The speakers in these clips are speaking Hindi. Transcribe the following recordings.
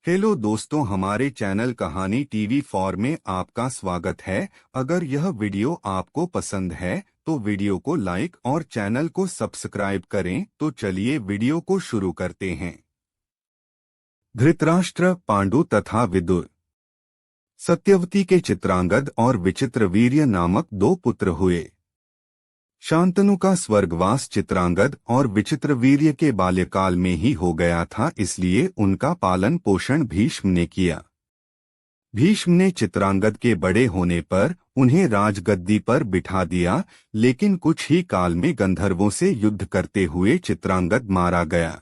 हेलो दोस्तों, हमारे चैनल कहानी टीवी फॉर में आपका स्वागत है। अगर यह वीडियो आपको पसंद है तो वीडियो को लाइक और चैनल को सब्सक्राइब करें। तो चलिए वीडियो को शुरू करते हैं। धृतराष्ट्र, पांडु तथा विदुर। सत्यवती के चित्रांगद और विचित्रवीर्य नामक दो पुत्र हुए। शांतनु का स्वर्गवास चित्रांगद और विचित्रवीर्य के बाल्यकाल में ही हो गया था, इसलिए उनका पालन पोषण भीष्म ने किया। भीष्म ने चित्रांगद के बड़े होने पर उन्हें राजगद्दी पर बिठा दिया, लेकिन कुछ ही काल में गंधर्वों से युद्ध करते हुए चित्रांगद मारा गया।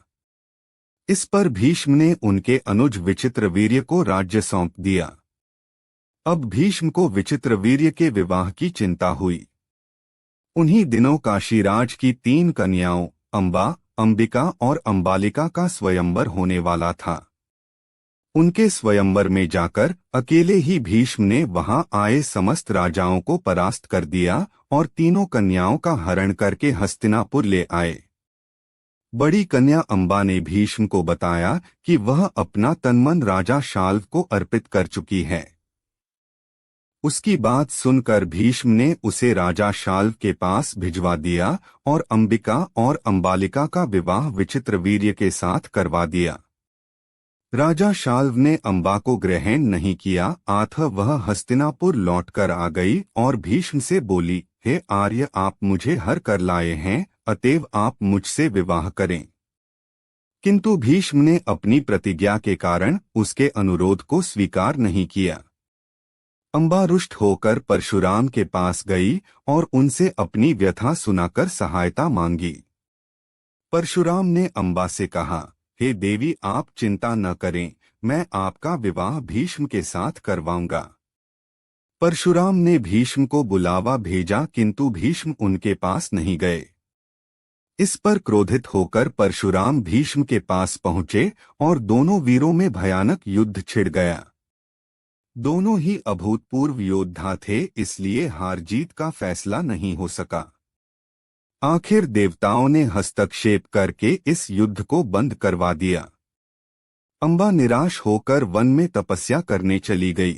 इस पर भीष्म ने उनके अनुज विचित्रवीर्य को राज्य सौंप दिया। अब भीष्म को विचित्रवीर्य के विवाह की चिंता हुई। उन्हीं दिनों काशीराज की 3 कन्याओं अंबा, अंबिका और अंबालिका का स्वयंवर होने वाला था। उनके स्वयंवर में जाकर अकेले ही भीष्म ने वहां आए समस्त राजाओं को परास्त कर दिया और तीनों कन्याओं का हरण करके हस्तिनापुर ले आए। बड़ी कन्या अंबा ने भीष्म को बताया कि वह अपना तनमन राजा शाल्व को अर्पित कर चुकी है। उसकी बात सुनकर भीष्म ने उसे राजा शाल्व के पास भिजवा दिया और अंबिका और अंबालिका का विवाह विचित्रवीर्य के साथ करवा दिया। राजा शाल्व ने अंबा को ग्रहण नहीं किया, अतः वह हस्तिनापुर लौटकर आ गई और भीष्म से बोली, हे आर्य, आप मुझे हर कर लाए हैं, अतएव आप मुझसे विवाह करें। किंतु भीष्म ने अपनी प्रतिज्ञा के कारण उसके अनुरोध को स्वीकार नहीं किया। अंबा रुष्ट होकर परशुराम के पास गई और उनसे अपनी व्यथा सुनाकर सहायता मांगी। परशुराम ने अंबा से कहा, हे देवी, आप चिंता न करें, मैं आपका विवाह भीष्म के साथ करवाऊंगा। परशुराम ने भीष्म को बुलावा भेजा, किंतु भीष्म उनके पास नहीं गए। इस पर क्रोधित होकर परशुराम भीष्म के पास पहुंचे और दोनों वीरों में भयानक युद्ध छिड़ गया। दोनों ही अभूतपूर्व योद्धा थे, इसलिए हार जीत का फैसला नहीं हो सका। आखिर देवताओं ने हस्तक्षेप करके इस युद्ध को बंद करवा दिया। अंबा निराश होकर वन में तपस्या करने चली गई।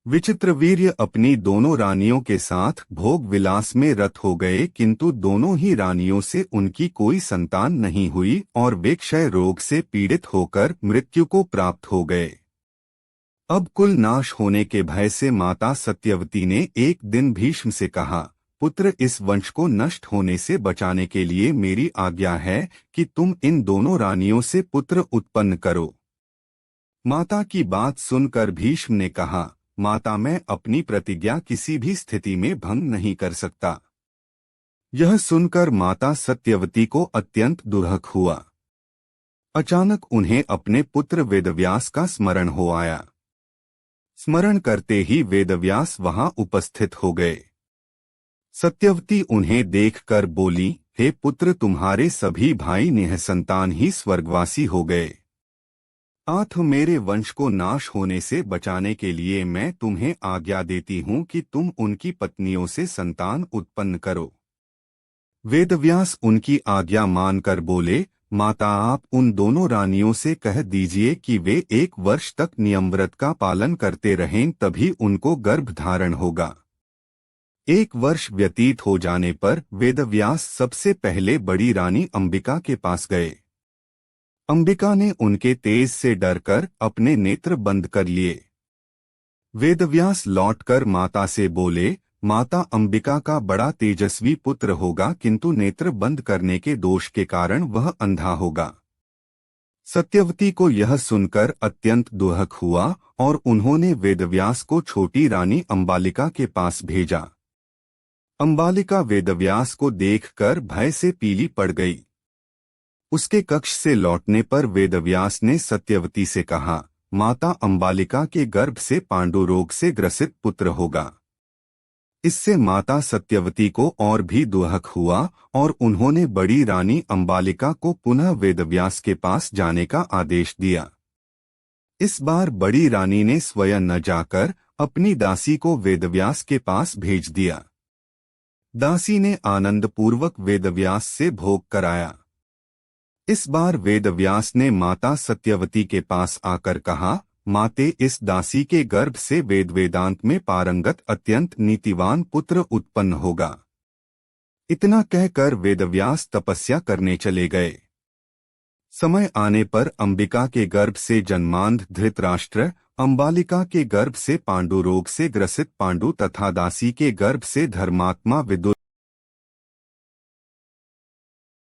विचित्रवीर्य अपनी दोनों रानियों के साथ भोग विलास में रत हो गए, किंतु दोनों ही रानियों से उनकी कोई संतान नहीं हुई और वे क्षय रोग से पीड़ित होकर मृत्यु को प्राप्त हो गए। अब कुल नाश होने के भय से माता सत्यवती ने एक दिन भीष्म से कहा, पुत्र, इस वंश को नष्ट होने से बचाने के लिए मेरी आज्ञा है कि तुम इन दोनों रानियों से पुत्र उत्पन्न करो। माता की बात सुनकर भीष्म ने कहा, माता, मैं अपनी प्रतिज्ञा किसी भी स्थिति में भंग नहीं कर सकता। यह सुनकर माता सत्यवती को अत्यंत दुर्हक हुआ। अचानक उन्हें अपने पुत्र वेदव्यास का स्मरण हो आया। स्मरण करते ही वेदव्यास वहां उपस्थित हो गए। सत्यवती उन्हें देखकर बोली, हे पुत्र, तुम्हारे सभी भाई निःसंतान ही स्वर्गवासी हो गए। अतः मेरे वंश को नाश होने से बचाने के लिए मैं तुम्हें आज्ञा देती हूं कि तुम उनकी पत्नियों से संतान उत्पन्न करो। वेदव्यास उनकी आज्ञा मानकर बोले, माता, आप उन दोनों रानियों से कह दीजिए कि वे 1 वर्ष तक नियमव्रत का पालन करते रहें, तभी उनको गर्भ धारण होगा। 1 वर्ष व्यतीत हो जाने पर वेदव्यास सबसे पहले बड़ी रानी अंबिका के पास गए। अंबिका ने उनके तेज से डरकर अपने नेत्र बंद कर लिए। वेदव्यास लौटकर माता से बोले, माता, अंबिका का बड़ा तेजस्वी पुत्र होगा, किंतु नेत्र बंद करने के दोष के कारण वह अंधा होगा। सत्यवती को यह सुनकर अत्यंत दुहक हुआ और उन्होंने वेदव्यास को छोटी रानी अंबालिका के पास भेजा। अंबालिका वेदव्यास को देखकर भय से पीली पड़ गई। उसके कक्ष से लौटने पर वेदव्यास ने सत्यवती से कहा, माता, अंबालिका के गर्भ से पांडु रोग से ग्रसित पुत्र होगा। इससे माता सत्यवती को और भी दुहक हुआ और उन्होंने बड़ी रानी अंबालिका को पुनः वेदव्यास के पास जाने का आदेश दिया। इस बार बड़ी रानी ने स्वयं न जाकर अपनी दासी को वेदव्यास के पास भेज दिया। दासी ने आनंदपूर्वक वेदव्यास से भोग कराया। इस बार वेदव्यास ने माता सत्यवती के पास आकर कहा, माते, इस दासी के गर्भ से वेदांत में पारंगत अत्यंत नीतिवान पुत्र उत्पन्न होगा। इतना कहकर वेदव्यास तपस्या करने चले गए। समय आने पर अंबिका के गर्भ से जन्मांध धृतराष्ट्र, अंबालिका के गर्भ से पांडु रोग से ग्रसित पांडु तथा दासी के गर्भ से धर्मात्मा विदुर